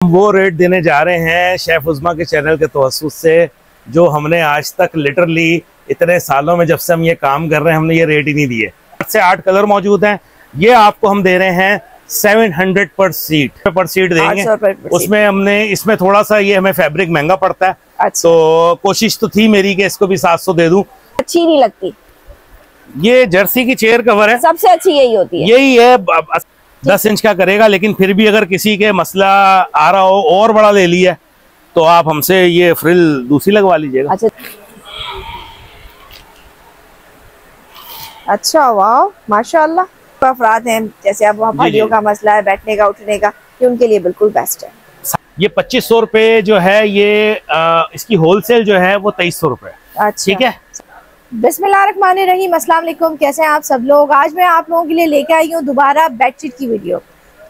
वो रेट देने जा रहे हैं शेफ उज़्मा के चैनल के तवस्सुस से, जो हमने आज तक लिटरली इतने सालों में जब से हम ये काम कर रहे हैं हमने ये रेट ही नहीं दिए। 8 से 8 कलर मौजूद हैं। ये आपको हम दे रहे हैं 700 पर सीट देंगे। उसमें हमने इसमें थोड़ा सा ये हमें फैब्रिक महंगा पड़ता है। अच्छा। तो कोशिश तो थी मेरी कि इसको भी 700 दे दूं। अच्छी नहीं लगती। ये जर्सी की चेयर कवर है, सबसे अच्छी यही होती है। यही है। 10 इंच का करेगा, लेकिन फिर भी अगर किसी के मसला आ रहा हो और बड़ा ले लिया तो आप हमसे ये फ्रिल दूसरी लगवा लीजिएगा। अच्छा वाह माशाल्लाह। अफराद हैं जैसे अब हड्डियों का मसला है, बैठने का उठने का, ये उनके लिए बिल्कुल बेस्ट है। ये 2500 रुपए जो है ये इसकी होलसेल जो है वो 2300 रुपए। अच्छा ठीक है। बिस्मिल्लाहिर्रहमानिर्रहीम, अस्सलाम वालेकुम। कैसे हैं आप सब लोग? आज मैं आप लोगों के लिए लेके आई हूँ दोबारा बेडशीट की वीडियो।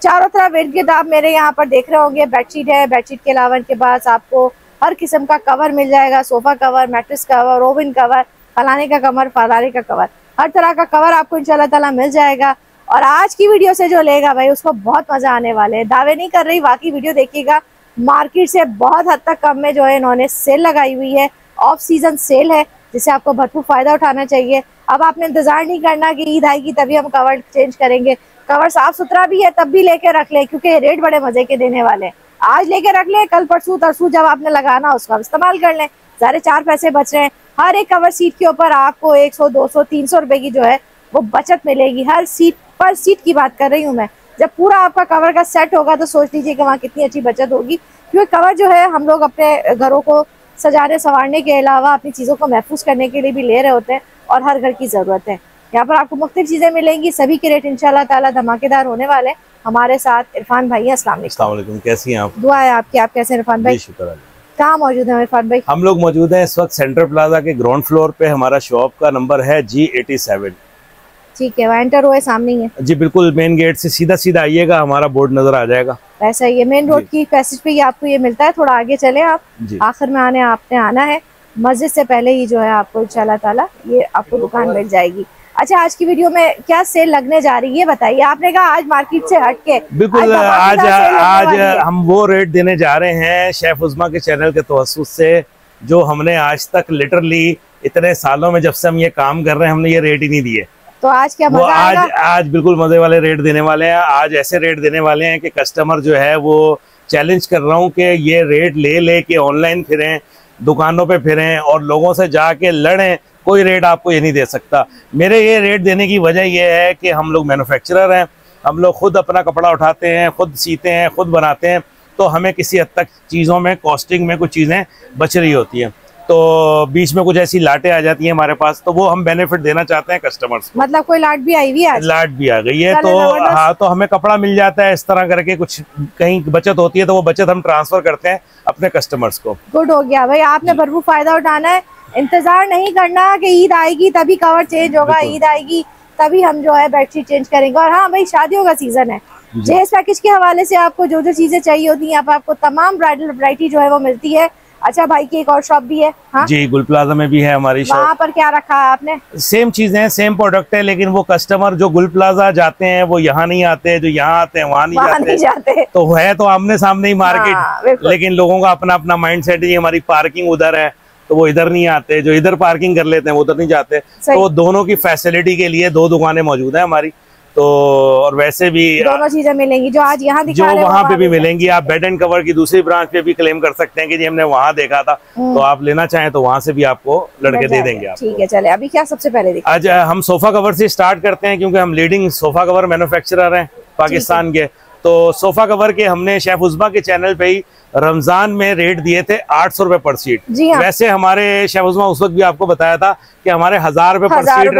चारों तरफ इर्द गिर्द आप मेरे यहाँ पर देख रहे होंगे बेडशीट है। बेडशीट के अलावा के पास आपको हर किस्म का कवर मिल जाएगा। Sofa cover, mattress cover, oven cover, फलाने का कवर, फलाने का कवर, हर तरह का कवर आपको इंशाल्लाह ताला मिल जाएगा। और आज की वीडियो से जो लेगा भाई उसको बहुत मजा आने वाले है। दावे नहीं कर रही, वाकई वीडियो देखिएगा। मार्केट से बहुत हद तक कम में जो है इन्होंने सेल लगाई हुई है। ऑफ सीजन सेल है जिससे आपको भरपूर फायदा उठाना चाहिए। अब आपने इंतजार नहीं करना कि ईद आएगी तभी हम कवर चेंज करेंगे। कवर साफ सुथरा भी है तब भी लेके रख ले, क्योंकि रेट बड़े मजे के देने वाले हैं। आज लेके रख ले, कल परसों तरसों जब आपने लगाना उसका इस्तेमाल कर लें। सारे 4 पैसे बच रहे हैं। हर एक कवर सीट के ऊपर आपको 100, 200, 300 रुपए की जो है वो बचत मिलेगी। हर सीट पर सीट की बात कर रही हूँ मैं। जब पूरा आपका कवर का सेट होगा तो सोच लीजिए कि वहाँ कितनी अच्छी बचत होगी। क्योंकि कवर जो है हम लोग अपने घरों को सजाने संवारने के अलावा अपनी चीज़ों को महफूज करने के लिए भी ले रहे होते हैं, और हर घर की ज़रूरत है। यहाँ पर आपको मुख्तलिफ चीज़ें मिलेंगी। सभी के रेट इंशाल्लाह ताला धमाकेदार होने वाले। हमारे साथ इरफान भाई हैं। अस्सलाम वालेकुम। कैसी हैं आप? दुआ है आपकी। आप कैसे हैं इरफान भाई? शुक्र। कहाँ मौजूद है इरफान भाई? हम लोग मौजूद हैं इस वक्त सेंट्रल प्लाजा के ग्राउंड फ्लोर पे। हमारा शॉप का नंबर है G87। ठीक है, वहाँ एंटर हुए सामने ही है जी, बिल्कुल मेन गेट से सीधा आइएगा, हमारा बोर्ड नजर आ जाएगा। ऐसा ही है, मेन रोड की पैसेज पे ही आपको ये मिलता है। थोड़ा आगे चले आप, आखिर में आपने आना है। मस्जिद से पहले ही जो है आपको इंशाल्लाह ताला ये आपको दुकान मिल जाएगी। अच्छा, आज की वीडियो में क्या सेल लगने जा रही है बताइए? आपने कहा आज मार्केट से हट के बिल्कुल आज हम वो रेट देने जा रहे हैं शेफ उज़्मा के चैनल के तवस्सुस से, जो हमने आज तक लिटरली इतने सालों में जब से हम ये काम कर रहे हैं हमने ये रेट ही नहीं दिए। तो आज क्या मजा आएगा? आज बिल्कुल मजे वाले रेट देने वाले हैं। आज ऐसे रेट देने वाले हैं कि कस्टमर जो है वो चैलेंज कर रहा हूँ कि ये रेट ले के ऑनलाइन फिरें, दुकानों पे फिरें और लोगों से जाके लड़ें, कोई रेट आपको ये नहीं दे सकता। मेरे ये रेट देने की वजह यह है कि हम लोग मैन्युफैक्चरर हैं, हम लोग खुद अपना कपड़ा उठाते हैं, खुद सीते हैं, खुद बनाते हैं, तो हमें किसी हद तक चीज़ों में कॉस्टिंग में कुछ चीज़ें बच रही होती हैं। तो बीच में कुछ ऐसी लाटें आ जाती हैं हमारे पास, तो वो हम बेनिफिट देना चाहते हैं कस्टमर्स को। मतलब कोई लाट भी आई हुई है? लाट भी आ गई है, तो हाँ, तो हमें कपड़ा मिल जाता है। इस तरह करके कुछ कहीं बचत होती है तो वो बचत हम ट्रांसफर करते हैं अपने कस्टमर्स को। गुड हो गया भाई, आपने भरपूर फायदा उठाना है। इंतजार नहीं करना कि ईद आएगी तभी कवर चेंज होगा, ईद आएगी तभी हम जो है बेडशीट चेंज करेंगे। और हाँ भाई, शादियों का सीजन है। जेस पैकेज के हवाले से आपको जो जो चीजें चाहिए होती है यहाँ पर आपको तमाम ब्राइडल वैरायटी जो है वो मिलती है। अच्छा भाई की एक और शॉप भी है? हाँ जी, गुल प्लाजा में भी है हमारी शॉप। वहाँ पर क्या रखा है आपने? सेम चीजें, सेम प्रोडक्ट है, लेकिन वो कस्टमर जो गुल प्लाजा जाते हैं वो यहाँ नहीं आते, जो यहाँ आते हैं वहाँ नहीं जाते। तो है तो आमने सामने ही मार्केट, लेकिन लोगों का अपना अपना माइंड सेट है। हमारी पार्किंग उधर है तो वो इधर नहीं आते, जो इधर पार्किंग कर लेते हैं वो उधर नहीं जाते। तो दोनों की फैसिलिटी के लिए 2 दुकानें मौजूद है हमारी। तो और वैसे भी दोनों चीजें मिलेंगी जो आज यहाँ जो वहाँ पे भी मिलेंगी। आप बेड एंड कवर की दूसरी ब्रांच पे भी क्लेम कर सकते हैं कि जी हमने वहाँ देखा था, तो आप लेना चाहें तो वहाँ से भी आपको लड़के दे देंगे आपको। ठीक है, चले अभी क्या सबसे पहले आज हम सोफा कवर से स्टार्ट करते हैं, क्योंकि हम लीडिंग सोफा कवर मैन्युफैक्चरर हैं पाकिस्तान के। तो सोफा कवर के हमने शेफ उज़्मा के चैनल पे ही रमजान में रेट दिए थे 800 रुपए पर सीट। हाँ। वैसे हमारे शेफ उज़्मा उस वक्त भी आपको बताया था कि हमारे 1000 रुपए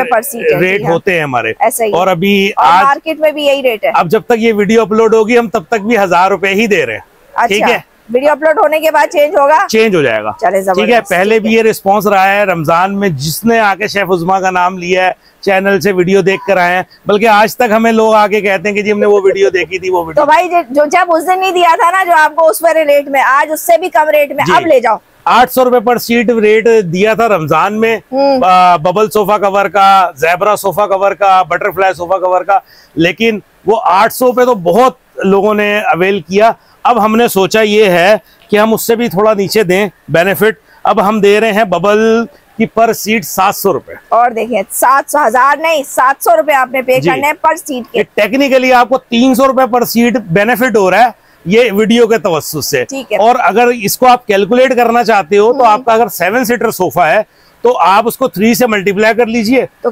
पर सीट रेट होते हैं हमारे। और अभी आज मार्केट में भी यही रेट है। अब जब तक ये वीडियो अपलोड होगी हम तब तक भी 1000 रुपए ही दे रहे हैं। ठीक है, वीडियो अपलोड होने के बाद चेंज होगा, चेंज हो जाएगा। ठीक है, पहले भी ये रिस्पांस रहा है रमजान में, जिसने आके शेफ उज़्मा का नाम लिया है, चैनल से वीडियो देख कर आए हैं, बल्कि आज तक हमें लोग आके कहते हैं कि जी हमने वो वीडियो देखी थी, वो वीडियो। तो भाई जो जब उस दिन नहीं दिया था ना जो आपको उस वाले रेट में, आज उससे भी कम रेट में अब ले जाओ। 800 रुपए पर सीट रेट दिया था रमजान में, बबल सोफा कवर का, ज़ेब्रा सोफा कवर का, बटरफ्लाई सोफा कवर का, लेकिन वो 800 पे तो बहुत लोगों ने अवेल किया। अब हमने सोचा ये है कि हम उससे भी थोड़ा नीचे दें बेनिफिट। अब हम दे रहे हैं बबल की पर सीट 700 रुपए। और देखिए 700, 1000 नहीं 700 रुपए आपने पे करने हैं पर सीट के। टेक्निकली आपको 300 रुपए पर सीट बेनिफिट हो रहा है ये वीडियो के तवज्जुह से। और अगर इसको आप कैलकुलेट करना चाहते हो तो आपका अगर 7 सीटर सोफा है तो आप उसको 3 से मल्टीप्लाई कर लीजिए तो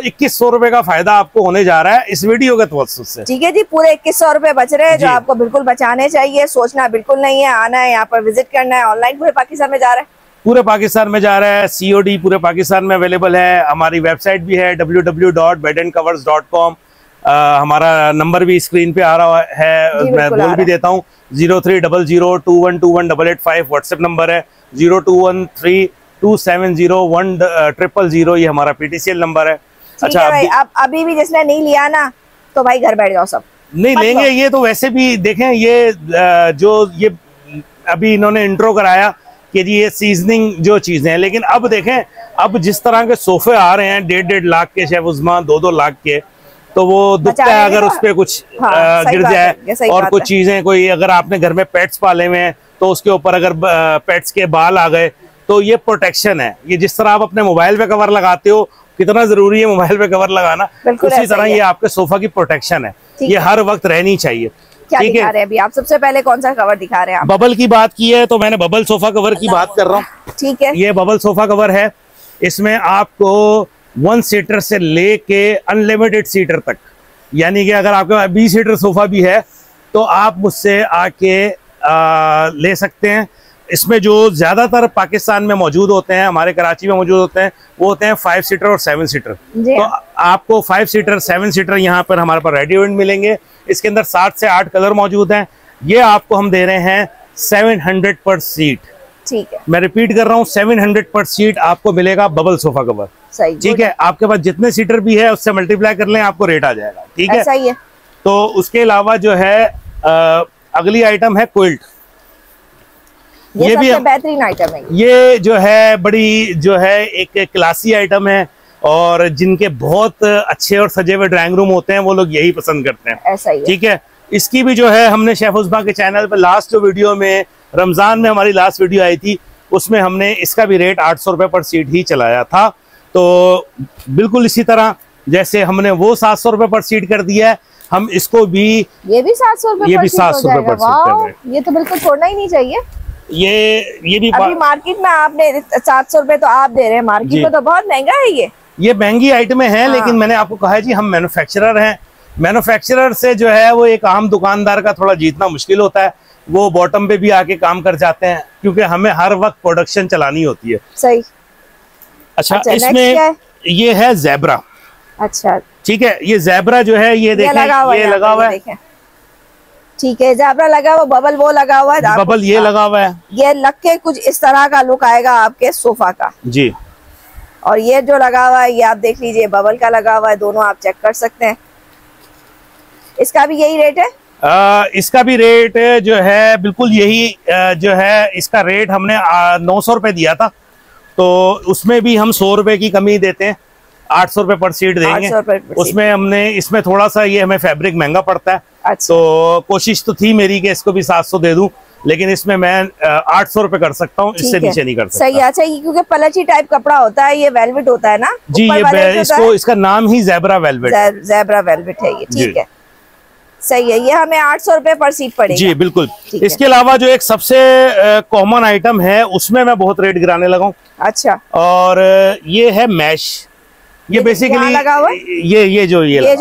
2100 रुपए का फायदा आपको होने जा रहा है इस वीडियो के तवज्जुह से। ठीक है जी, पूरे 2100 रुपए बच रहे हैं जो आपको बिल्कुल बचाने चाहिए। सोचना बिल्कुल नहीं है, आना है यहाँ पर विजिट करना है। ऑनलाइन पूरे पाकिस्तान में जा रहा है, पूरे पाकिस्तान में जा रहा है। COD पूरे पाकिस्तान में अवेलेबल है। हमारी वेबसाइट भी है www.bedandcovers.com। हमारा नंबर भी स्क्रीन पे आ रहा है, मैं बोल भी देता हूँ 030021218885 व्हाट्सएप नंबर है। 0213270100 ये हमारा PTCL नंबर है। अच्छा भाई, आप अभी भी जिसने नहीं लिया ना तो भाई घर बैठ जाओ, सब नहीं लेंगे। ये तो वैसे भी देखें, ये जो ये अभी इन्होंने इंट्रो कराया कि जी ये सीजनिंग जो चीजें हैं, लेकिन अब देखें अब जिस तरह के सोफे आ रहे हैं 1.5 लाख के, शेफ उस्मा 2-2 लाख के, तो वो दुखता है अगर उस पे कुछ गिर जाए। और कुछ चीजें कोई अगर आपने घर में पेट्स पाले हुए हैं तो उसके ऊपर अगर पेट्स के बाल आ गए तो ये प्रोटेक्शन है। ये जिस तरह आप अपने मोबाइल पे कवर लगाते हो, कितना जरूरी है मोबाइल पे कवर लगाना, उसी तरह ये आपके सोफा की प्रोटेक्शन है। ये हर वक्त रहनी चाहिए। क्या दिखा रहे हैं अभी आप? सबसे पहले कौन सा कवर दिखा रहे हैं आप? बबल की बात की है तो मैंने बबल सोफा कवर की बात कर रहा हूँ। ठीक है, ये बबल सोफा कवर है। इसमें आपको 1 सीटर से लेके अनलिमिटेड सीटर तक, यानी कि अगर आपके पास 20 सीटर सोफा भी है तो आप मुझसे आके ले सकते हैं। इसमें जो ज्यादातर पाकिस्तान में मौजूद होते हैं, हमारे कराची में मौजूद होते हैं, वो होते हैं 5 सीटर और 7 सीटर। तो आपको 5 सीटर 7 सीटर यहाँ पर हमारे पास रेडीमेड मिलेंगे। इसके अंदर 7 से 8 कलर मौजूद हैं। ये आपको हम दे रहे हैं 700 पर सीट। ठीक है, मैं रिपीट कर रहा हूँ, 700 पर सीट आपको मिलेगा बबल सोफा कवर। सही, ठीक है। आपके पास जितने सीटर भी है उससे मल्टीप्लाई कर लें, आपको रेट आ जाएगा। ठीक है, सही है। तो उसके अलावा जो है अगली आइटम है क्विल्ट। ये भी बेहतरीन आइटम है। ये जो है बड़ी जो है एक क्लासी आइटम है, और जिनके बहुत अच्छे और सजे हुए ड्राइंग रूम होते हैं वो लोग यही पसंद करते हैं। ऐसा ही है। ठीक है। इसकी भी जो है हमने शेफ उस्मा के चैनल पे लास्ट जो वीडियो में रमजान में हमारी लास्ट वीडियो आई थी उसमें हमने इसका भी रेट 800 रुपए पर सीट ही चलाया था। तो बिल्कुल इसी तरह जैसे हमने वो 700 रुपए पर सीट कर दिया है, हम इसको भी ये भी 700 रुपए, ये भी 700 रुपए पर सीट कर रहे हैं। ये तो बिल्कुल छोड़ना ही नहीं चाहिए। ये भी अभी मार्केट में आपने 700 रुपए तो आप दे रहे हैं, मार्केट में तो बहुत महंगा है। ये महंगी आइटमें हैं। लेकिन मैंने आपको कहा है जी हम मैन्युफैक्चरर हैं। मैन्युफैक्चरर से जो है वो एक आम दुकानदार का थोड़ा जीतना मुश्किल होता है। वो बॉटम पे भी आके काम कर जाते हैं क्योंकि हमें हर वक्त प्रोडक्शन चलानी होती है। सही। अच्छा इसमें ये है ज़ेब्रा। अच्छा ठीक है, ये ज़ेब्रा जो है ये देखें, ये लगा हुआ है। ठीक है, ज़ेब्रा लगा हुआ, बबल वो लगा हुआ है, बबल ये लगा हुआ है। ये लग के कुछ इस तरह का लुक आएगा आपके सोफा का जी। और ये जो लगा हुआ है ये आप देख लीजिए, बबल का लगा हुआ है, दोनों आप चेक कर सकते हैं। इसका भी यही रेट है? इसका भी रेट जो है बिल्कुल यही जो है, इसका रेट हमने 900 रुपए दिया था, तो उसमें भी हम 100 रुपए की कमी देते हैं, 800 रुपए पर सीट देंगे। उसमें हमने इसमें थोड़ा सा ये हमें फैब्रिक महंगा पड़ता है। अच्छा। तो कोशिश तो थी मेरी कि इसको भी 700 दे दूं, लेकिन इसमें मैं 800 रुपए कर सकता हूँ, इससे नीचे नहीं कर सकता। सही। अच्छा, ये क्योंकि पलची टाइप कपड़ा होता है, ये वेलवेट होता है ना जी, ये इसको इसका नाम ही ज़ेब्रा वेलवेट, ज़ेब्रा वेलवेट है ये। ठीक है, सही है। ये हमें 800 रुपए पर सीट पड़ेगी जी बिल्कुल। इसके अलावा जो एक सबसे कॉमन आइटम है उसमें मैं बहुत रेट गिराने लगा हूँ। अच्छा। और ये है मैश। ये बेसिकली लगा हुआ, ये जो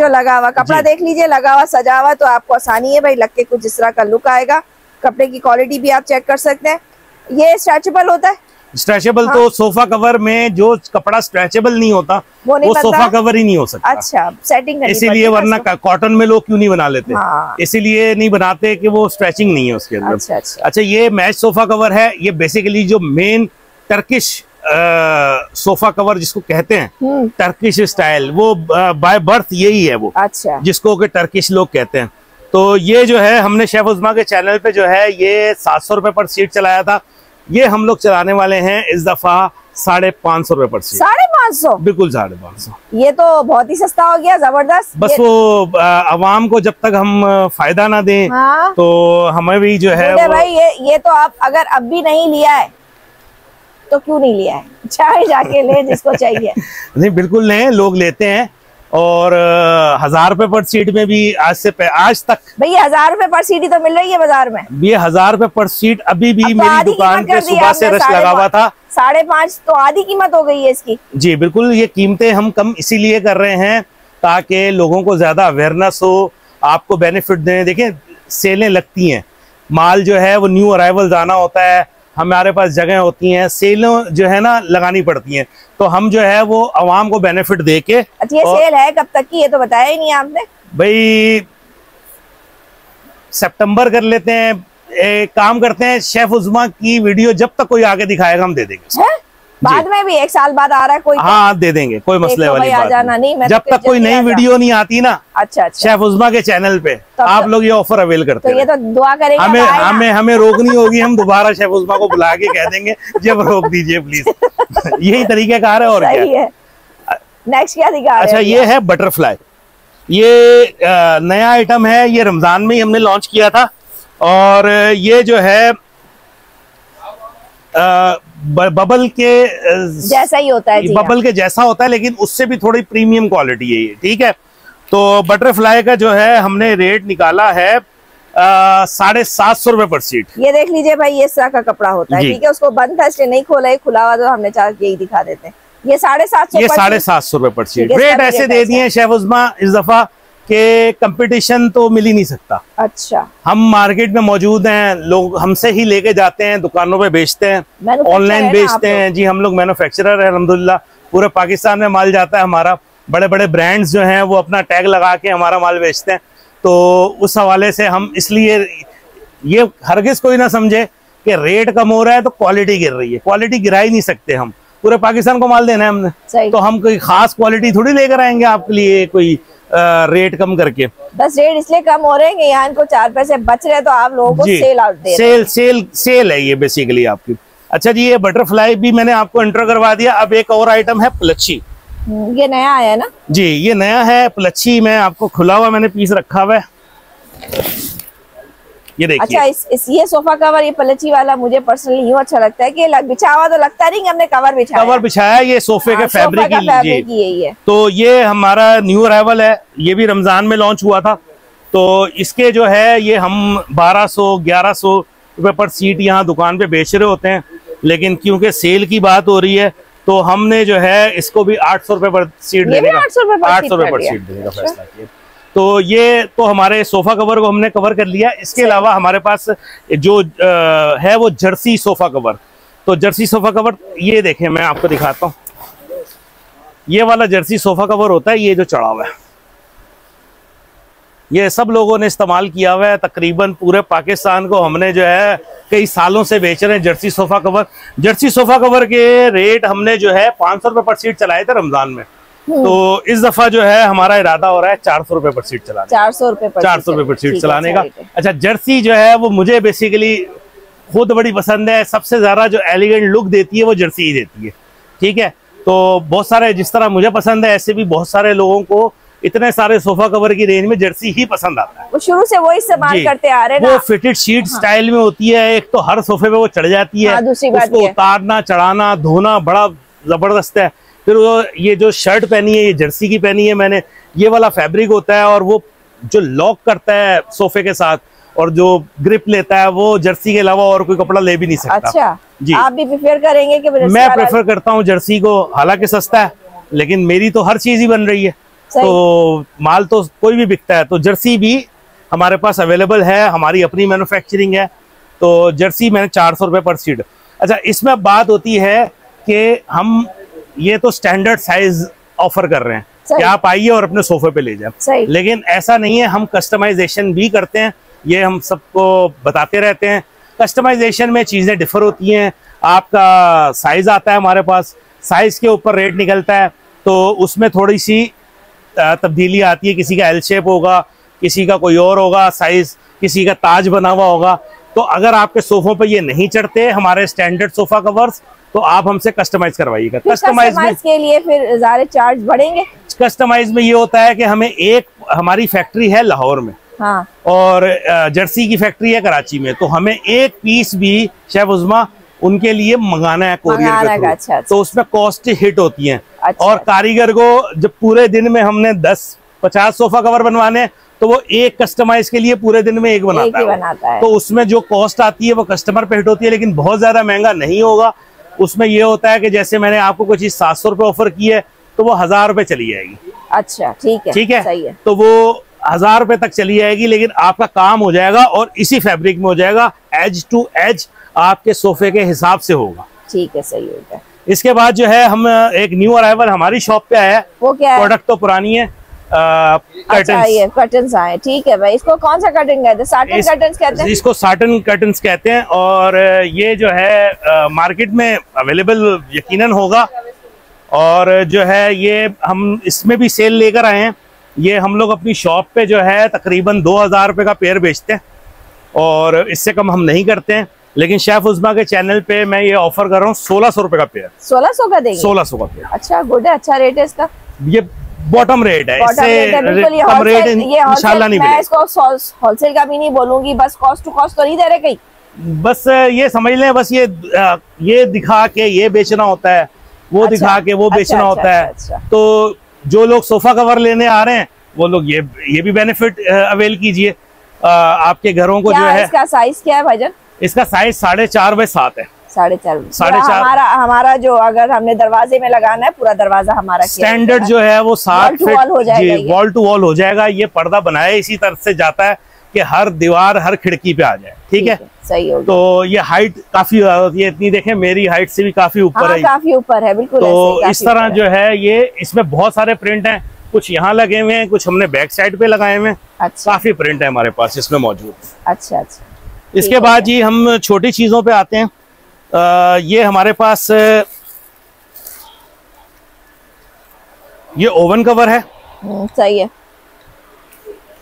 लगा हुआ कपड़ा देख लीजिए, लगा हुआ सजा हुआ, तो आपको आसानी है भाई, लग के कुछ इस तरह का लुक आएगा। कपड़े की क्वालिटी भी आप चेक कर सकते हैं। ये स्ट्रेचेबल होता है। स्ट्रेचेबल हाँ। तो सोफा कवर में जो कपड़ा स्ट्रेचेबल नहीं होता वो सोफा कवर ही नहीं हो सकता। अच्छा, सेटिंग इसीलिए, वरना कॉटन में लोग क्यों नहीं बना लेते? हाँ। इसीलिए नहीं बनाते कि वो स्ट्रेचिंग नहीं है उसके अंदर। अच्छा, ये मैच सोफा कवर है। ये बेसिकली जो मेन टर्किश सोफा कवर जिसको कहते हैं, टर्किश स्टाइल, वो बाय बर्थ यही है वो। अच्छा। जिसको कि टर्किश लोग कहते हैं। तो ये जो है हमने शेफ उस्मा के चैनल पे जो है ये 700 रुपए पर सीट चलाया था। ये हम लोग चलाने वाले हैं इस दफा 550 रुपए पर सीट। 550? बिल्कुल 550। ये तो बहुत ही सस्ता हो गया, जबरदस्त। बस वो आवाम को जब तक हम फायदा ना दें, हाँ? तो हमें भी जो है वो... भाई ये तो आप अगर अब भी नहीं लिया है तो क्यों नहीं लिया है, चाहे जाके ले जिसको चाहिए। नहीं बिल्कुल नहीं, लोग लेते हैं। और 1000 रुपए पर सीट में भी आज तक भैया 1000 रुपए पर सीट ही तो मिल रही है बाजार में। ये 1000 रुपए पर सीट अभी भी मेरी दुकान पे सुबह से रश लगा हुआ था। 5.5 तो आधी कीमत हो गई है इसकी। जी बिल्कुल, ये कीमतें हम कम इसीलिए कर रहे हैं ताकि लोगों को ज्यादा अवेयरनेस हो, आपको बेनिफिट दें। देखिए सेलें लगती हैं, माल जो है वो न्यू अराइवल आना होता है, हमारे पास जगह होती हैं, सेलों जो है ना लगानी पड़ती हैं, तो हम जो है वो आवाम को बेनिफिट दे के। अच्छा ये सेल है कब तक की, ये तो बताया ही नहीं आपने। भाई सितंबर कर लेते हैं, एक काम करते हैं, शेफ उज़्मा की वीडियो जब तक कोई आगे दिखाएगा हम दे देंगे। बाद में भी 1 साल बाद आ रहा है कोई? हाँ दे देंगे, कोई मसले वाली बात नहीं। जब तक कोई नई वीडियो नहीं आती ना अच्छा शेफ उज़्मा के चैनल पे, आप लोग ये ऑफर अवेल करते हैं। तो ये तो दुआ करेंगे, हमें रोकनी होगी, हम दोबारा शेफ उज़्मा को बुला के कह देंगे जब रोक दीजिए प्लीज। यही तरीकेकार है। और क्या नेक्स्ट क्या दिखा रहे हैं? अच्छा ये है बटरफ्लाई, ये नया आइटम है, ये रमजान में ही हमने लॉन्च किया था। और ये जो है बबल के जैसा ही होता है, बबल के जैसा होता है, लेकिन उससे भी थोड़ी प्रीमियम क्वालिटी है ये, ठीक है। तो बटरफ्लाई का जो है हमने रेट निकाला है 750 रुपए पर सीट। ये देख लीजिए भाई, ये इस तरह का कपड़ा होता है, ठीक है। उसको बंद था इसलिए नहीं खोला है, खुला हुआ तो हमने चाह यही दिखा देते हैं। ये 750, ये 750 रुपए पर सीट। रेट ऐसे दे दिए शेफ उज़्मा इस दफा के कंपटीशन तो मिल ही नहीं सकता। अच्छा, हम मार्केट में मौजूद हैं, लोग हमसे ही लेके जाते हैं, दुकानों पे बेचते हैं, ऑनलाइन बेचते हैं। जी हम लोग मैन्युफैक्चरर है अल्हम्दुलिल्लाह, पूरे पाकिस्तान में माल जाता है हमारा। बड़े बड़े ब्रांड्स जो हैं वो अपना टैग लगा के हमारा माल बेचते हैं। तो उस हवाले से हम इसलिए ये हरगिज कोई ना समझे कि रेट कम हो रहा है तो क्वालिटी गिर रही है। क्वालिटी गिरा ही नहीं सकते हम, पूरे पाकिस्तान को माल देना है हमने, तो हम कोई खास क्वालिटी थोड़ी लेकर आएंगे आपके लिए कोई रेट कम करके। बस रेट इसलिए कम हो रहे हैं कि यहाँ इनको 4 पैसे बच रहे, तो आप लोगों को सेल आउट दे रहे हैं। सेल है ये बेसिकली आपकी। अच्छा जी, ये बटरफ्लाई भी मैंने आपको इंट्रो करवा दिया। अब एक और आइटम है प्लच्छी, ये नया आया ना जी, ये नया है प्लच्छी। मैं आपको खुला हुआ मैंने पीस रखा हुआ है, ये देखिए। अच्छा ये सोफा कवर, ये पलची वाला मुझे पर्सनली यूं अच्छा लगता है कि बिछा हुआ तो लगता नहीं, हमने कवर बिछाया। ये सोफे के फैब्रिक की है। तो ये हमारा न्यू अराइवल है, ये भी रमजान में लॉन्च हुआ था। तो इसके जो है ये हम 1200-1100 रुपए पर सीट यहाँ दुकान पे बेच रहे होते हैं, लेकिन क्योंकि सेल की बात हो रही है तो हमने जो है इसको भी 800 रुपए पर सीट देने का 800 रुपए पर सीट देने का फैसला किया। तो ये तो हमारे सोफा कवर को हमने कवर कर लिया। इसके अलावा हमारे पास जो है वो जर्सी सोफा कवर। तो जर्सी सोफा कवर ये देखें, मैं आपको दिखाता हूँ। ये वाला जर्सी सोफा कवर होता है, ये जो चढ़ा हुआ है, ये सब लोगों ने इस्तेमाल किया हुआ है। तकरीबन पूरे पाकिस्तान को हमने जो है कई सालों से बेच रहे हैं Jersey sofa cover. Jersey sofa cover के रेट हमने जो है 500 रुपए पर सीट चलाए थे रमजान में। तो इस दफा जो है हमारा इरादा हो रहा है 400 रुपए पर सीट चलाने, 400 रुपए पर सीट चलाने का। अच्छा, जर्सी जो है वो मुझे बेसिकली खुद बड़ी पसंद है। सबसे ज्यादा जो एलिगेंट लुक देती है वो जर्सी ही देती है, ठीक है। तो बहुत सारे, जिस तरह मुझे पसंद है ऐसे भी बहुत सारे लोगों को इतने सारे सोफा कवर की रेंज में जर्सी ही पसंद आता है। वो शुरू से वो इस्तेमाल करते आ रहे हैं। वो फिटेड शीट स्टाइल में होती है, एक तो हर सोफे पे वो चढ़ जाती है, उसको उतारना, चढ़ाना, धोना बड़ा जबरदस्त है। फिर वो ये जो शर्ट पहनी है, ये जर्सी की पहनी है मैंने, ये वाला फैब्रिक होता है और वो जो लॉक करता है सोफे के साथ और जो ग्रिप लेता है वो जर्सी के अलावा और कोई कपड़ा ले भी नहीं सकता। अच्छा जी, आप भी प्रेफर करेंगे कि? मैं प्रेफर करता हूँ जर्सी को, हालांकि सस्ता है लेकिन मेरी तो हर चीज ही बन रही है, तो माल तो कोई भी बिकता है। तो जर्सी भी हमारे पास अवेलेबल है, हमारी अपनी मैन्युफैक्चरिंग है। तो जर्सी मैंने 400 रुपए पर सीट। अच्छा, इसमें बात होती है कि हम ये तो स्टैंडर्ड साइज ऑफर कर रहे हैं कि आप आइए और अपने सोफे पे ले जाए, लेकिन ऐसा नहीं है, हम कस्टमाइजेशन भी करते हैं। ये हम सबको बताते रहते हैं। कस्टमाइजेशन में चीजें डिफर होती हैं। आपका साइज आता है हमारे पास, साइज के ऊपर रेट निकलता है, तो उसमें थोड़ी सी तब्दीली आती है। किसी का एल शेप होगा, किसी का कोई और होगा साइज, किसी का ताज बना हुआ होगा। तो अगर आपके सोफों पे ये नहीं चढ़ते हमारे स्टैंडर्ड सोफा कवर्स, तो आप हमसे कस्टमाइज करवाइएगा। कस्टमाइज के लिए फिर ज़्यादा चार्ज बढ़ेंगे? कस्टमाइज में ये होता है कि हमें हमारी फैक्ट्री है लाहौर में, हाँ, और जर्सी की फैक्ट्री है कराची में, तो हमें एक पीस भी शेफ उस्मा उनके लिए मंगाना है कोरियर के थ्रू। अच्छा। तो उसमें कॉस्ट हिट होती है। अच्छा। और कारीगर को जब पूरे दिन में हमने 10-50 सोफा कवर बनवाने, तो वो एक कस्टमाइज के लिए पूरे दिन में एक बनाता है। तो उसमें जो कॉस्ट आती है वो कस्टमर पे हिट होती है, लेकिन बहुत ज्यादा महंगा नहीं होगा। उसमें ये होता है कि जैसे मैंने आपको कोई चीज 700 रुपए ऑफर की है, तो वो 1000 रुपए चली जाएगी। अच्छा, ठीक है, ठीक है, सही है। तो वो 1000 रुपए तक चली जाएगी, लेकिन आपका काम हो जाएगा और इसी फैब्रिक में हो जाएगा, एज टू एज आपके सोफे के हिसाब से होगा। ठीक है, सही होगा। इसके बाद जो है हम एक न्यू अराइवल हमारी शॉप पे आया है। वो क्या है? प्रोडक्ट तो पुरानी है, अच्छा, ये कर्टन्स आए। ठीक है भाई, इसको कौन सा कर्टन कहते हैं? साटन कर्टन्स कहते हैं? इसको साटन कर्टन्स कहते हैं। और ये जो है मार्केट में अवेलेबल यकीनन होगा। और जो है ये हम इसमें भी सेल लेकर आए हैं। ये हम लोग अपनी शॉप पे जो है तकरीबन 2000 रुपए का पेयर बेचते हैं और इससे कम हम नहीं करते हैं। लेकिन शेफ उस्मा के चैनल पे मैं ये ऑफर कर रहा हूँ 1600 रुपए का पेयर। 1600 का देंगे? 1600 का पेयर। अच्छा, गुड है, अच्छा रेट है इसका। ये बॉटम रेट है, इससे कम रेट इंशाल्लाह नहीं मिलेगा। मैं इसको होलसेल का भी नहीं बोलूंगी, बस कॉस्ट टू कॉस्ट तो नहीं दे रहे कहीं? बस ये समझ लें, बस ये दिखा के ये बेचना होता है, वो दिखा के वो बेचना होता है। तो जो लोग सोफा कवर लेने आ रहे हैं वो लोग ये भी बेनिफिट अवेल कीजिए। आपके घरों को जो है। इसका साइज क्या है भाईजान? इसका साइज 4.5 बाय 7 है। 4.5 हमारा जो अगर हमने दरवाजे में लगाना है, पूरा दरवाजा हमारा स्टैंडर्ड जो है वो 7 फीट वॉल टू वॉल हो जाएगा। ये पर्दा बनाया इसी तरह से जाता है कि हर दीवार हर खिड़की पे आ जाए। ठीक है, सही हो। तो ये हाइट काफी, ये इतनी देखें मेरी हाइट से भी काफी ऊपर है, काफी ऊपर है, बिल्कुल। तो इस तरह जो है ये इसमें बहुत सारे प्रिंट हैं, कुछ यहाँ लगे हुए हैं, कुछ हमने बैक साइड पे लगाए हुए हैं। अच्छा। काफी प्रिंट है हमारे पास इसमें मौजूद। अच्छा अच्छा। इसके बाद जी हम छोटी चीजों पे आते हैं। ये हमारे पास ये ओवन कवर है। सही है,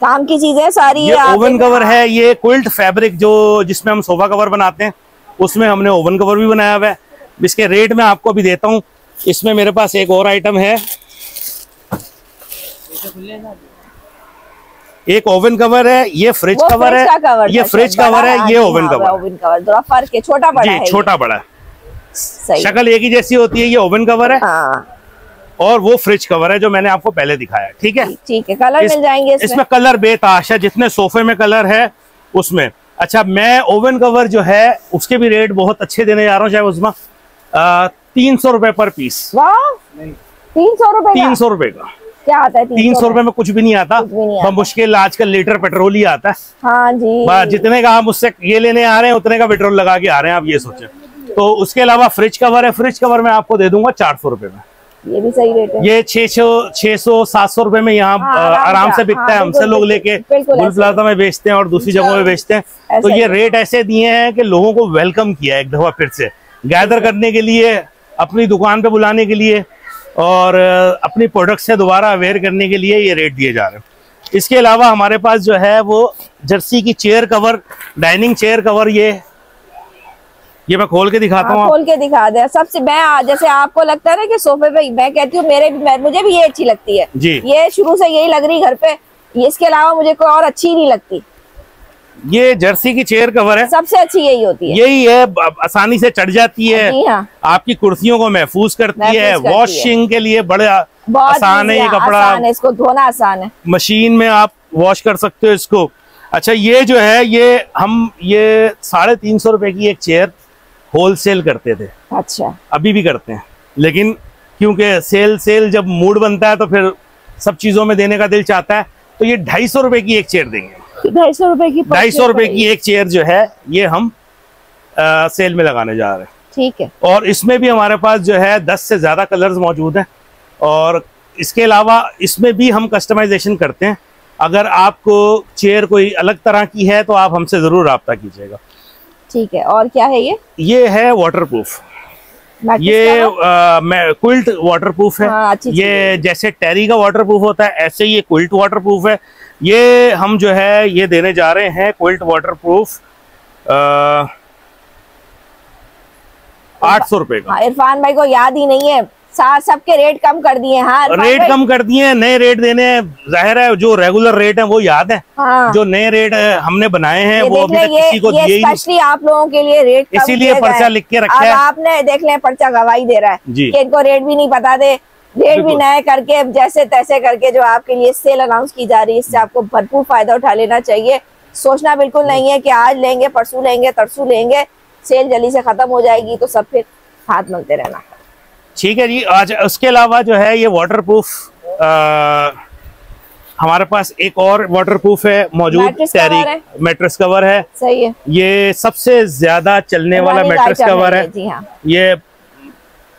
काम की चीजें सारी। ये ओवन कवर है, ये क्विल्ट फैब्रिक जो जिसमें हम सोफा कवर बनाते हैं उसमें हमने ओवन कवर भी बनाया हुआ है। इसके रेट मैं आपको भी देता हूँ। इसमें मेरे पास एक और आइटम है, एक ओवन कवर है, ये फ्रिज कवर है, ये फ्रिज कवर है, ये ओवन कवर। थोड़ा फर्क है, छोटा बड़ा है। छोटा बड़ा है, शक्ल एक ही जैसी होती है। ये ओवन कवर है और वो फ्रिज कवर है जो मैंने आपको पहले दिखाया। ठीक है, ठीक है। कलर मिल जाएंगे इसमें कलर बेताश है, जितने सोफे में कलर है उसमें। अच्छा, मैं ओवन कवर जो है उसके भी रेट बहुत अच्छे देने जा रहा हूँ। चाहे उसमें 300 रुपए पर पीस। 300 रुपए? 300 रुपए का क्या आता है? 300 रुपए में कुछ भी नहीं आता। मुश्किल आजकल लीटर पेट्रोल ही आता है। हाँ जी, जितने का आप मुझसे ये लेने आ रहे हैं उतने का पेट्रोल लगा के आ रहे हैं, आप ये सोचें। तो उसके अलावा फ्रिज कवर है, फ्रिज कवर मैं आपको दे दूंगा 400 रुपए में। ये भी सही रेट है। ये 600-700 रुपए में यहाँ आराम से बिकता है। हमसे लोग लेके गुल प्लाजा में बेचते हैं और दूसरी जगहों में बेचते हैं। तो ये रेट ऐसे दिए हैं कि लोगों को वेलकम किया है एक दफा फिर से, गैदर करने के लिए, अपनी दुकान पे बुलाने के लिए और अपनी प्रोडक्ट से दोबारा अवेयर करने के लिए ये रेट दिए जा रहे हैं। इसके अलावा हमारे पास जो है वो जर्सी की chair cover, dining chair cover, ये मैं खोल के दिखाता हूँ। खोल के दिखा दे। सबसे मैं जैसे आपको लगता है ना कि सोफे पे, मैं कहती हूँ मुझे भी ये अच्छी लगती है जी। ये शुरू से यही लग रही घर पे, इसके अलावा मुझे कोई और अच्छी नहीं लगती। ये जर्सी की चेयर कवर है, सबसे अच्छी यही होती है। यही है, आसानी से चढ़ जाती है। हाँ। आपकी कुर्सियों को महफूज करती है। वॉशिंग के लिए बड़ा आसान है ये कपड़ा, इसको धोना आसान है, मशीन में आप वॉश कर सकते हो इसको। अच्छा, ये जो है ये हम 350 रुपए की एक चेयर होलसेल करते थे। अच्छा, अभी भी करते हैं, लेकिन क्योंकि सेल जब मूड बनता है तो फिर सब चीजों में देने का दिल चाहता है, तो ये 250 रुपए की एक चेयर देंगे। 250 रुपए की? 250 रुपए की एक चेयर जो है ये हम सेल में लगाने जा रहे हैं। ठीक है। और इसमें भी हमारे पास जो है 10 से ज्यादा कलर्स मौजूद हैं और इसके अलावा इसमें भी हम कस्टमाइजेशन करते हैं। अगर आपको चेयर कोई अलग तरह की है तो आप हमसे जरूर राब्ता कीजिएगा। ठीक है। और क्या है ये है वाटरप्रूफ, ये क्विल्ट वाटरप्रूफ है। ये जैसे टेरी का वाटरप्रूफ होता है ऐसे ये क्विल्ट वाटरप्रूफ है। ये हम जो है ये देने जा रहे हैं क्विल्ट वाटरप्रूफ ₹800 का। इरफान भाई को याद ही नहीं है, सबके रेट कम कर दिए। हाँ, रेट कम कर दिए, नए रेट देने हैं। जाहिर है जो रेगुलर रेट है वो याद है। हाँ। जो नए रेट हमने बनाए हैं वो अभी तक किसी को दिए ही नहीं। आप लोगों के लिए रेट कम इसीलिए पर्चा लिख के रखा है। आपने देख लें, पर्चा गवाही दे रहा है कि इनको रेट भी नहीं पता थे, रेट भी नए करके जैसे तैसे करके जो आपके लिए सेल अनाउंस की जा रही है, इससे आपको भरपूर फायदा उठा लेना चाहिए। सोचना बिल्कुल नहीं है कि आज लेंगे, परसों लेंगे, तरसों लेंगे, सेल जल्दी से खत्म हो जाएगी तो सब फिर हाथ मलते रहना। ठीक है जी। आज उसके अलावा जो है ये वाटरप्रूफ हमारे पास एक और वाटरप्रूफ है मौजूद, मैट्रेस कवर है। सही है। ये सबसे ज्यादा चलने वाला मैट्रेस कवर है। जी हाँ। ये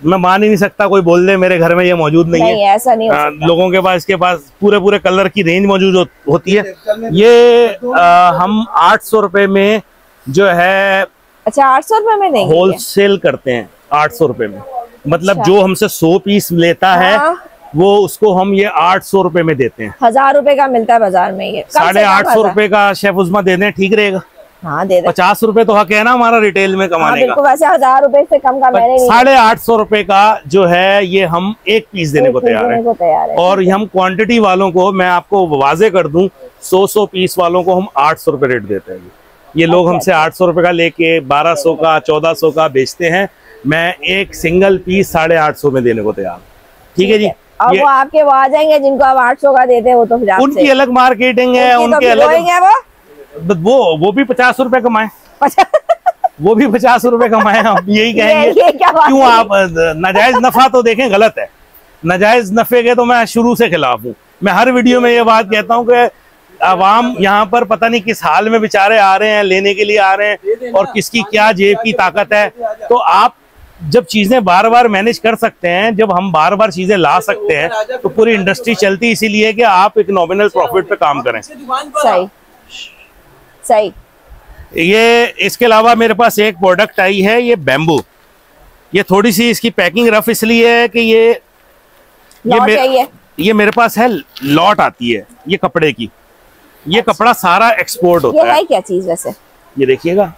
मैं मान ही नहीं सकता कोई बोल दे मेरे घर में ये मौजूद नहीं है। ऐसा नहीं हो सकता। लोगों के पास इसके पास पूरे कलर की रेंज मौजूद होती है। ये हम 800 रुपए में जो है, अच्छा 800 रुपए में देंगे, होलसेल करते हैं 800 रुपए में। मतलब जो हमसे 100 पीस लेता है वो उसको हम ये 800 रुपए में देते हैं। 1000 रुपए का मिलता है बाजार में, ये 850 रुपए का शेफ उस्मा दे दें, ठीक रहेगा। हाँ दे दे। 50 रुपए तो हक है ना हमारा रिटेल में कमाने का। वैसे 1000 रुपए से कम का मैंने 850 रुपए का जो है ये हम एक पीस देने को तैयार है। और हम क्वांटिटी वालों को मैं आपको वाजे कर दूं, 100 पीस वालों को हम 800 रुपए रेट देते हैं। ये लोग हमसे 800 रुपए का लेके 1200 का 1400 का बेचते हैं। मैं एक सिंगल पीस 850 में देने को तैयार। ठीक है जी। और वो आपके वो आ जाएंगे जिनको आप 800 का देते हैं, वो तो फिर उनकी अलग मार्केटिंग है, उनके अलग वो भी 50 रुपए कमाए। वो भी 50 रुपए कमाए। हम यही कहेंगे। क्यों आप नाजायज नफा तो देखें, गलत है। नाजायज नफे के तो मैं शुरू से खिलाफ हूँ। मैं हर वीडियो में ये बात कहता हूँ कि अवाम यहाँ पर पता नहीं किस हाल में बेचारे आ रहे हैं, लेने के लिए आ रहे हैं, और किसकी क्या जेब की ताकत है। तो आप जब चीजें बार बार मैनेज कर सकते हैं, जब हम बार बार चीजें ला सकते हैं, तो पूरी इंडस्ट्री चलती इसीलिए कि आप एक नॉमिनल प्रॉफिट पे काम करें। सही सही। ये इसके अलावा मेरे पास एक प्रोडक्ट आई है, ये बैम्बू। ये थोड़ी सी इसकी पैकिंग रफ इसलिए है कि ये मेरे पास है, लॉट आती है ये कपड़े की। ये कपड़ा सारा एक्सपोर्ट होता है। क्या चीज वैसे? ये देखिएगा,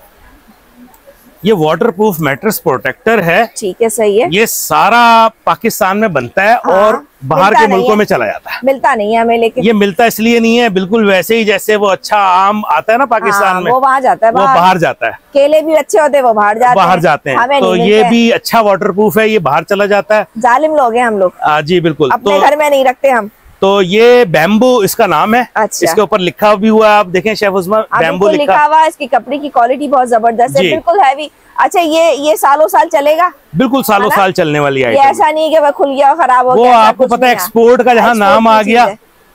ये वाटरप्रूफ मैट्रेस प्रोटेक्टर है। ठीक है, सही है। ये सारा पाकिस्तान में बनता है और बाहर के मुल्कों में चला जाता है। मिलता नहीं है हमें, लेकिन ये मिलता इसलिए नहीं है, बिल्कुल वैसे ही जैसे वो अच्छा आम आता है ना पाकिस्तान में, वो वहाँ जाता है, वो बाहर जाता है। केले भी अच्छे होते हैं, वो बाहर जाते हैं। तो ये भी अच्छा वाटरप्रूफ है, ये बाहर चला जाता है। जालिम लोग हैं हम लोग। जी बिल्कुल, अपने घर में नहीं रखते हम। तो ये बैम्बू इसका नाम है। अच्छा। इसके ऊपर लिखा भी हुआ है, आप देखें शेफ उस्मा, बैम्बू लिखा हुआ है। इसकी कपड़े की क्वालिटी बहुत जबरदस्त है, बिल्कुल हैवी। अच्छा, ये सालों साल चलेगा? बिल्कुल सालों साल चलने वाली आइटम। ऐसा नहीं कि वो खुल गया खराब हो गया। वो आपको पता है एक्सपोर्ट का जहाँ नाम आ गया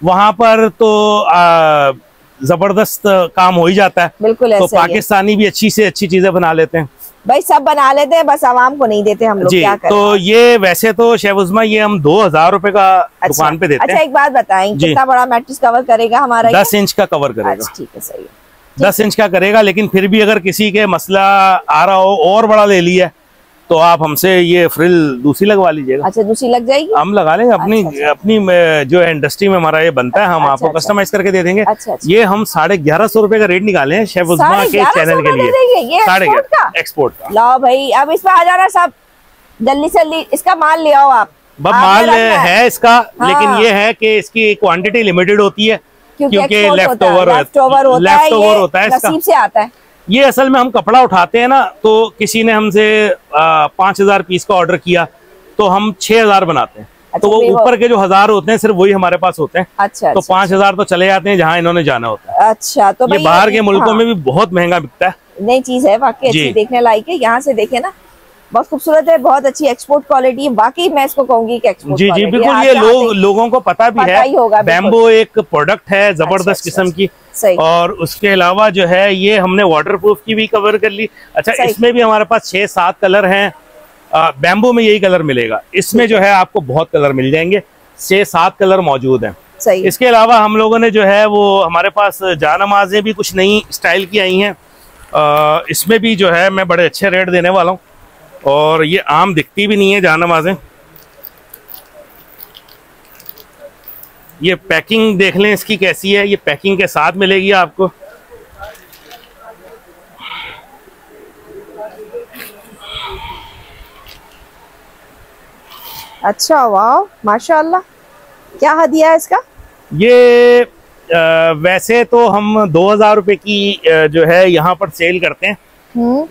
वहां पर तो जबरदस्त काम हो ही जाता है। बिल्कुल। तो पाकिस्तानी भी अच्छी से अच्छी चीजें बना लेते हैं भाई, सब बना लेते हैं, बस आवाम को नहीं देते हम लोग। क्या करें? तो ये वैसे तो शेफ उस्मा ये हम 2000 रुपए का दुकान पे देते हैं। अच्छा, एक बात बताएं, कितना बड़ा मैट्रेस कवर करेगा हमारा? 10 इंच का कवर करेगा। ठीक है, सही है। 10 इंच का करेगा, लेकिन फिर भी अगर किसी के मसला आ रहा हो और बड़ा ले लिया तो आप हमसे ये फ्रिल दूसरी लगवा लीजिएगा। अच्छा, दूसरी लग जाएगी, हम लगा लेंगे। अपनी जो है इंडस्ट्री में हमारा ये बनता है, हम आपको कस्टमाइज करके दे देंगे। ये हम 1150 रुपए का रेट निकाले हैं शेफ उस्मा के चैनल के लिए। 1150 एक्सपोर्ट का। लाओ भाई, अब इस पे आ जाना सब, जल्दी से जल्दी इसका माल ले आओ आप। माल है इसका, लेकिन ये है कि इसकी क्वांटिटी लिमिटेड होती है, क्योंकि लेफ्ट ओवर होता है, नसीब से आता है। ये असल में हम कपड़ा उठाते हैं ना, तो किसी ने हमसे 5000 पीस का ऑर्डर किया तो हम 6000 बनाते हैं। अच्छा, तो वो ऊपर के जो 1000 होते हैं सिर्फ वही हमारे पास होते हैं। अच्छा, तो 5000 तो चले जाते हैं जहाँ इन्होंने जाना होता है। अच्छा, तो ये बाहर के मुल्कों में भी बहुत महंगा बिकता है। नई चीज है, वाकई अच्छी देखने लायक है। यहाँ से देखे ना, बहुत खूबसूरत है, बहुत अच्छी एक्सपोर्ट क्वालिटी है। बाकी मैं इसको कहूंगी कि एक्सपोर्ट जी बिल्कुल। ये लोगों को पता भी है, बैम्बू एक प्रोडक्ट है जबरदस्त किस्म की। और उसके अलावा जो है ये हमने वाटरप्रूफ की भी कवर कर ली। अच्छा, इसमें भी हमारे पास 6-7 कलर हैं। बैम्बू में यही कलर मिलेगा, इसमें जो है आपको बहुत कलर मिल जाएंगे, 6-7 कलर मौजूद हैं। इसके अलावा हम लोगों ने जो है वो हमारे पास जानमाज़ें भी कुछ नई स्टाइल की आई हैं। इसमें भी जो है मैं बड़े अच्छे रेट देने वाला हूँ, और ये आम दिखती भी नहीं है जानमाज़ें। ये पैकिंग देख लें इसकी कैसी है, ये पैकिंग के साथ मिलेगी आपको। अच्छा, वाह माशाल्लाह। क्या हदिया है इसका? ये वैसे तो हम 2000 रुपए की जो है यहाँ पर सेल करते हैं,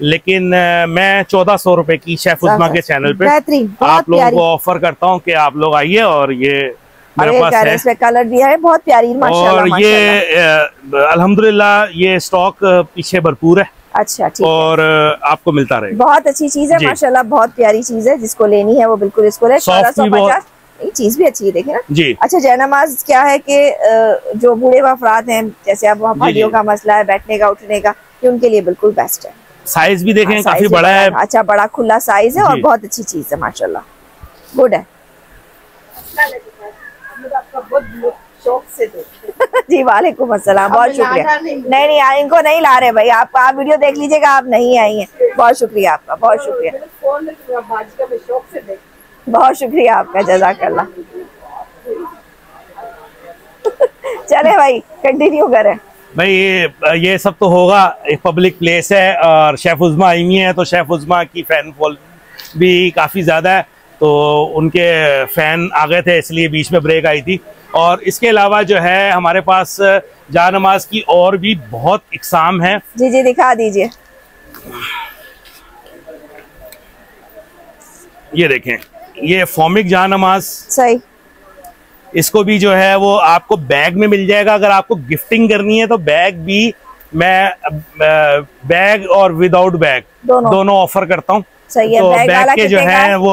लेकिन मैं 1400 रुपए की शेफ उस्मा के चैनल पे आप लोगों को ऑफर करता हूँ कि आप लोग आइए। और ये मेरे पास है, इसमें कलर भी है, बहुत प्यारी माशाल्लाह। और ये अल्हम्दुलिल्लाह ये स्टॉक पीछे भरपूर है। अच्छा, ठीक और आपको मिलता रहेगा। बहुत अच्छी चीज है माशाल्लाह, बहुत प्यारी चीज है। जिसको लेनी है वो बिल्कुल इसको ले। 1450 ये चीज भी अच्छी है, देखे ना जी। अच्छा, जयनमाज क्या है कि जो बूढ़े अफराद हैं, जैसे अब भाइयों का मसला है बैठने का उठने का, ये उनके लिए बिल्कुल बेस्ट है। साइज भी देखें काफी बड़ा है। अच्छा, बड़ा खुला साइज है और बहुत अच्छी चीज है माशाल्लाह, गुड है। शौक से जी, वालेकुम अस्सलाम, बहुत शुक्रिया। नहीं, इनको नहीं ला रहे भाई, आप वीडियो देख लीजिएगा, आप नहीं आई हैं। बहुत शुक्रिया आपका, बहुत शुक्रिया, बहुत शुक्रिया आपका, जज़ाकल्लाह। चले भाई, कंटिन्यू करें भाई। ये सब तो होगा, एक पब्लिक प्लेस है और शेफ उस्मा आई है, तो शेफ उस्मा की फैन फॉल भी काफ़ी ज़्यादा है, तो उनके फैन आ गए थे, इसलिए बीच में ब्रेक आई थी। और इसके अलावा जो है हमारे पास जानमाज की और भी बहुत इकसाम है। जी जी, दिखा दीजिए। ये देखें, ये फॉर्मिक जानमाज सही, इसको भी जो है वो आपको बैग में मिल जाएगा। अगर आपको गिफ्टिंग करनी है तो बैग भी मैं बैग और विदाउट बैग दोनों ऑफर करता हूँ। सही है। तो बैग के जो है वो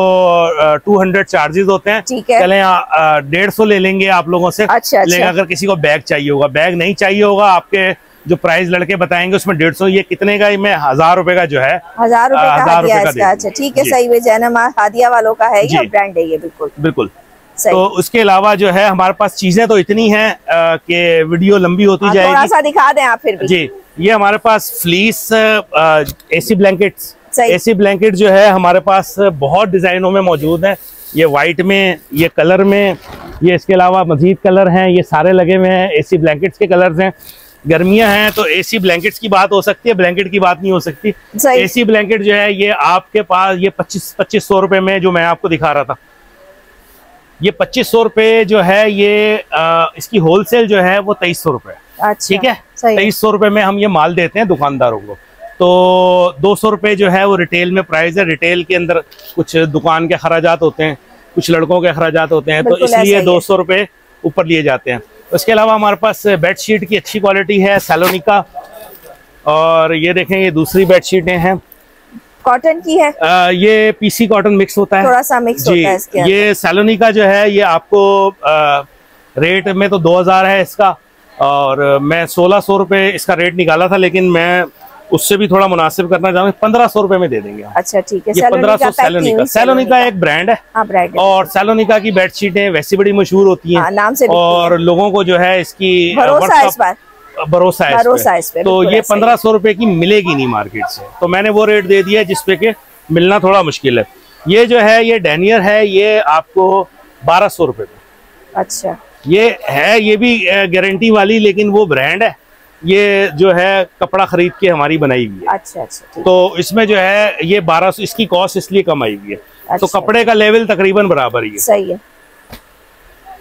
200 चार्जेस होते हैं। चले 150 ले लेंगे आप लोगों से। अच्छा, लेकिन अगर किसी को बैग चाहिए होगा, बैग नहीं चाहिए होगा, आपके जो प्राइस लड़के बताएंगे उसमें 150। ये कितने का? मैं 1000 रुपए का जो है 1000 रुपए का हदिया है इसका। अच्छा, ठीक है, सही है। जैनमा हादिया वालों का है ये, ब्रांड है ये, बिल्कुल बिल्कुल। तो उसके अलावा जो है हमारे पास चीजें तो इतनी हैं कि वीडियो लंबी होती जाएगी। थोड़ा सा दिखा दें आप फिर भी। जी, ये हमारे पास fleece AC blankets, AC blanket जो है हमारे पास बहुत डिजाइनों में मौजूद है। ये वाइट में, ये कलर में, ये इसके अलावा मजीद कलर हैं, ये सारे लगे हुए हैं। एसी ब्लैंकेट्स के कलर्स हैं। गर्मियां हैं तो एसी ब्लैंकेट्स की बात हो सकती है, ब्लैंकेट की बात नहीं हो सकती। एसी ब्लैंकेट जो है ये आपके पास ये 2500 रुपए में, जो मैं आपको दिखा रहा था, ये 2500 रुपए जो है ये इसकी होलसेल जो है वो 2300 रुपए। अच्छा, ठीक है, 2300 रुपए में हम ये माल देते हैं दुकानदारों को। तो 200 रुपए जो है वो रिटेल में प्राइस है। रिटेल के अंदर कुछ दुकान के अखराजात होते हैं, कुछ लड़कों के अखराजात होते हैं, तो इसलिए 200 रुपए ऊपर लिए जाते हैं। उसके अलावा हमारे पास बेडशीट की अच्छी क्वालिटी है, सैलोनिका। और ये देखें, ये दूसरी बेडशीटें हैं, कॉटन की है। ये पीसी कॉटन मिक्स होता है, थोड़ा सा मिक्स होता है इसके। ये सैलोनिका जो है ये आपको रेट में तो 2000 है इसका, और मैं 1600 रुपए इसका रेट निकाला था, लेकिन मैं उससे भी थोड़ा मुनासिब करना चाहूँगा, 1500 रुपए में दे देंगे। अच्छा, ठीक है। ये 1500 सैलोनिका। सैलोनिका एक ब्रांड है। ब्रांड। और सैलोनिका की बेडशीटें वैसी बड़ी मशहूर होती हैं, नाम से, और लोगों को जो है इसकी भरोसा है इस पे। तो ये 1500 रुपए की मिलेगी नहीं मार्केट से, तो मैंने वो रेट दे दिया जिसपे के मिलना थोड़ा मुश्किल है। ये जो है ये डैनियर है, ये आपको 1200 रुपए में। अच्छा, ये है, ये भी गारंटी वाली, लेकिन वो ब्रांड है। ये जो है कपड़ा खरीद के हमारी बनाई हुई है। अच्छा अच्छा, तो इसमें जो है ये 1200, इसकी कॉस्ट इसलिए कम आई हुई है। अच्छा, तो कपड़े का लेवल तकरीबन बराबर ही है। सही है।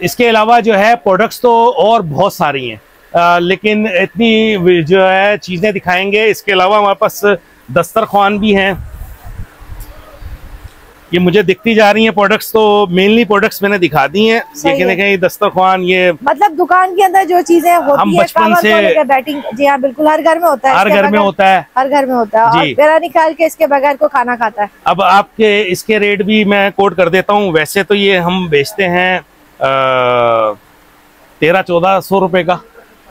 इसके अलावा जो है प्रोडक्ट्स तो और बहुत सारी हैं, लेकिन इतनी जो है चीजें दिखाएंगे। इसके अलावा हमारे पास दस्तरखान भी हैं, ये मुझे दिखती जा रही हैं प्रोडक्ट्स, तो मेनली प्रोडक्ट्स मैंने दिखा दी हैं। देखें ये दस्तरखान, ये मतलब दुकान के अंदर जो चीजें होती हम बचपन से बैटिंग। जी हाँ, बिल्कुल, हर घर में होता है, हर घर में होता है, हर घर में होता है। और मेरा निकाल के इसके बगैर को खाना खाता है। अब आपके इसके रेट भी मैं कोट कर देता हूँ। वैसे तो ये हम बेचते हैं 1300-1400 रुपए का,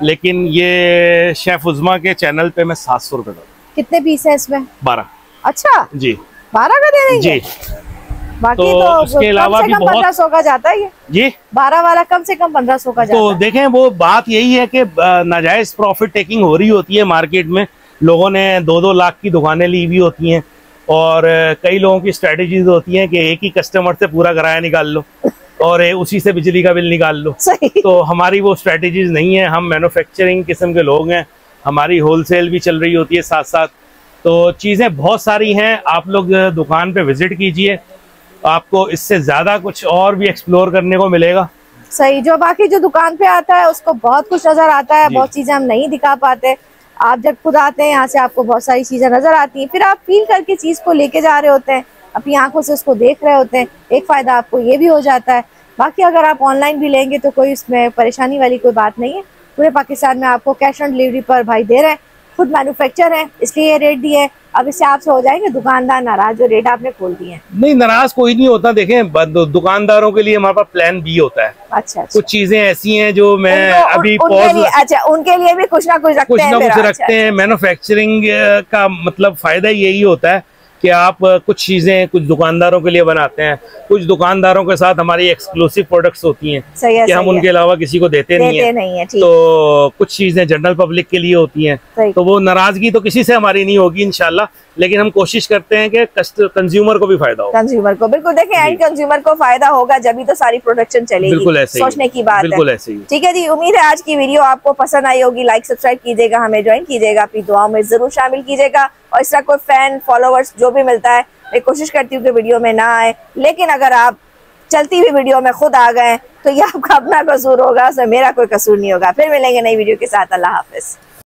लेकिन ये शेफ उस्मा के चैनल पे मैं 700 रुपए का। कितने पीस है इसमें? 12। अच्छा जी, 12 का दे देंगे जी। बाकी तो इसके अलावा भी बहुत 1500 का जाता है ये जी। 12 वाला कम से कम 1500 का जाता है। तो देखें, वो बात यही है कि नाजायज प्रॉफिट टेकिंग हो रही होती है मार्केट में। लोगों ने 2-2 लाख की दुकानें ली हुई होती हैं, और कई लोगों की स्ट्रेटेजीज होती हैं कि एक ही कस्टमर से पूरा किराया निकाल लो और उसी से बिजली का बिल निकाल लो। तो हमारी वो स्ट्रेटेजीज नहीं है। हम मैन्युफैक्चरिंग किस्म के लोग हैं, हमारी होलसेल भी चल रही होती है साथ साथ। तो चीज़ें बहुत सारी हैं, आप लोग दुकान पे विजिट कीजिए, आपको इससे ज़्यादा कुछ और भी एक्सप्लोर करने को मिलेगा। सही, जो बाकी जो दुकान पे आता है उसको बहुत कुछ नजर आता है, बहुत चीजें हम नहीं दिखा पाते। आप जब खुद आते हैं यहाँ से आपको बहुत सारी चीजें नजर आती हैं, फिर आप फील करके चीज को लेके जा रहे होते हैं, अपनी आंखों से उसको देख रहे होते हैं, एक फायदा आपको ये भी हो जाता है। बाकी अगर आप ऑनलाइन भी लेंगे तो कोई इसमें परेशानी वाली कोई बात नहीं है, पूरे पाकिस्तान में आपको कैश ऑन डिलीवरी पर भाई दे रहे हैं, खुद मैन्युफैक्चर है इसलिए ये रेट दिए है। अब इससे आपसे हो जाएंगे दुकानदार नाराज जो रेट आपने खोल दिए हैं? नहीं, नाराज कोई नहीं होता। देखें, दुकानदारों के लिए हमारे पास प्लान बी होता है। अच्छा। कुछ चीजें ऐसी हैं जो मैं अभी अच्छा, उनके लिए भी कुछ ना कुछ रखते हैं। मैन्युफैक्चरिंग का मतलब फायदा यही होता है कि आप कुछ चीजें कुछ दुकानदारों के लिए बनाते हैं, कुछ दुकानदारों के साथ हमारी एक्सक्लूसिव प्रोडक्ट्स होती हैं कि हम उनके अलावा किसी को देते नहीं है। तो कुछ चीजें जनरल पब्लिक के लिए होती हैं, तो वो नाराजगी तो किसी से हमारी नहीं होगी इंशाल्लाह, लेकिन हम कोशिश करते हैं कि कंज्यूमर को भी फायदा हो। कंज्यूमर को बिल्कुल, देखें एंड कंज्यूमर को फायदा होगा जब ही तो सारी प्रोडक्शन चलेगी। बिल्कुल ऐसे सोचने की बात है, बिल्कुल ऐसे ही। ठीक है जी, उम्मीद है आज की वीडियो आपको पसंद आई होगी। लाइक सब्सक्राइब कीजिएगा, हमें ज्वाइन कीजिएगा, अपनी दुआओं में जरूर शामिल कीजिएगा, और इस तरह कोई फैन फॉलोवर्स जो भी मिलता है मैं कोशिश करती हूँ कि वीडियो में ना आए, लेकिन अगर आप चलती हुई वीडियो में खुद आ गए तो ये आपका अपना कसूर होगा, उसमें मेरा कोई कसूर नहीं होगा। फिर मिलेंगे नई वीडियो के साथ। अल्लाह हाफिज।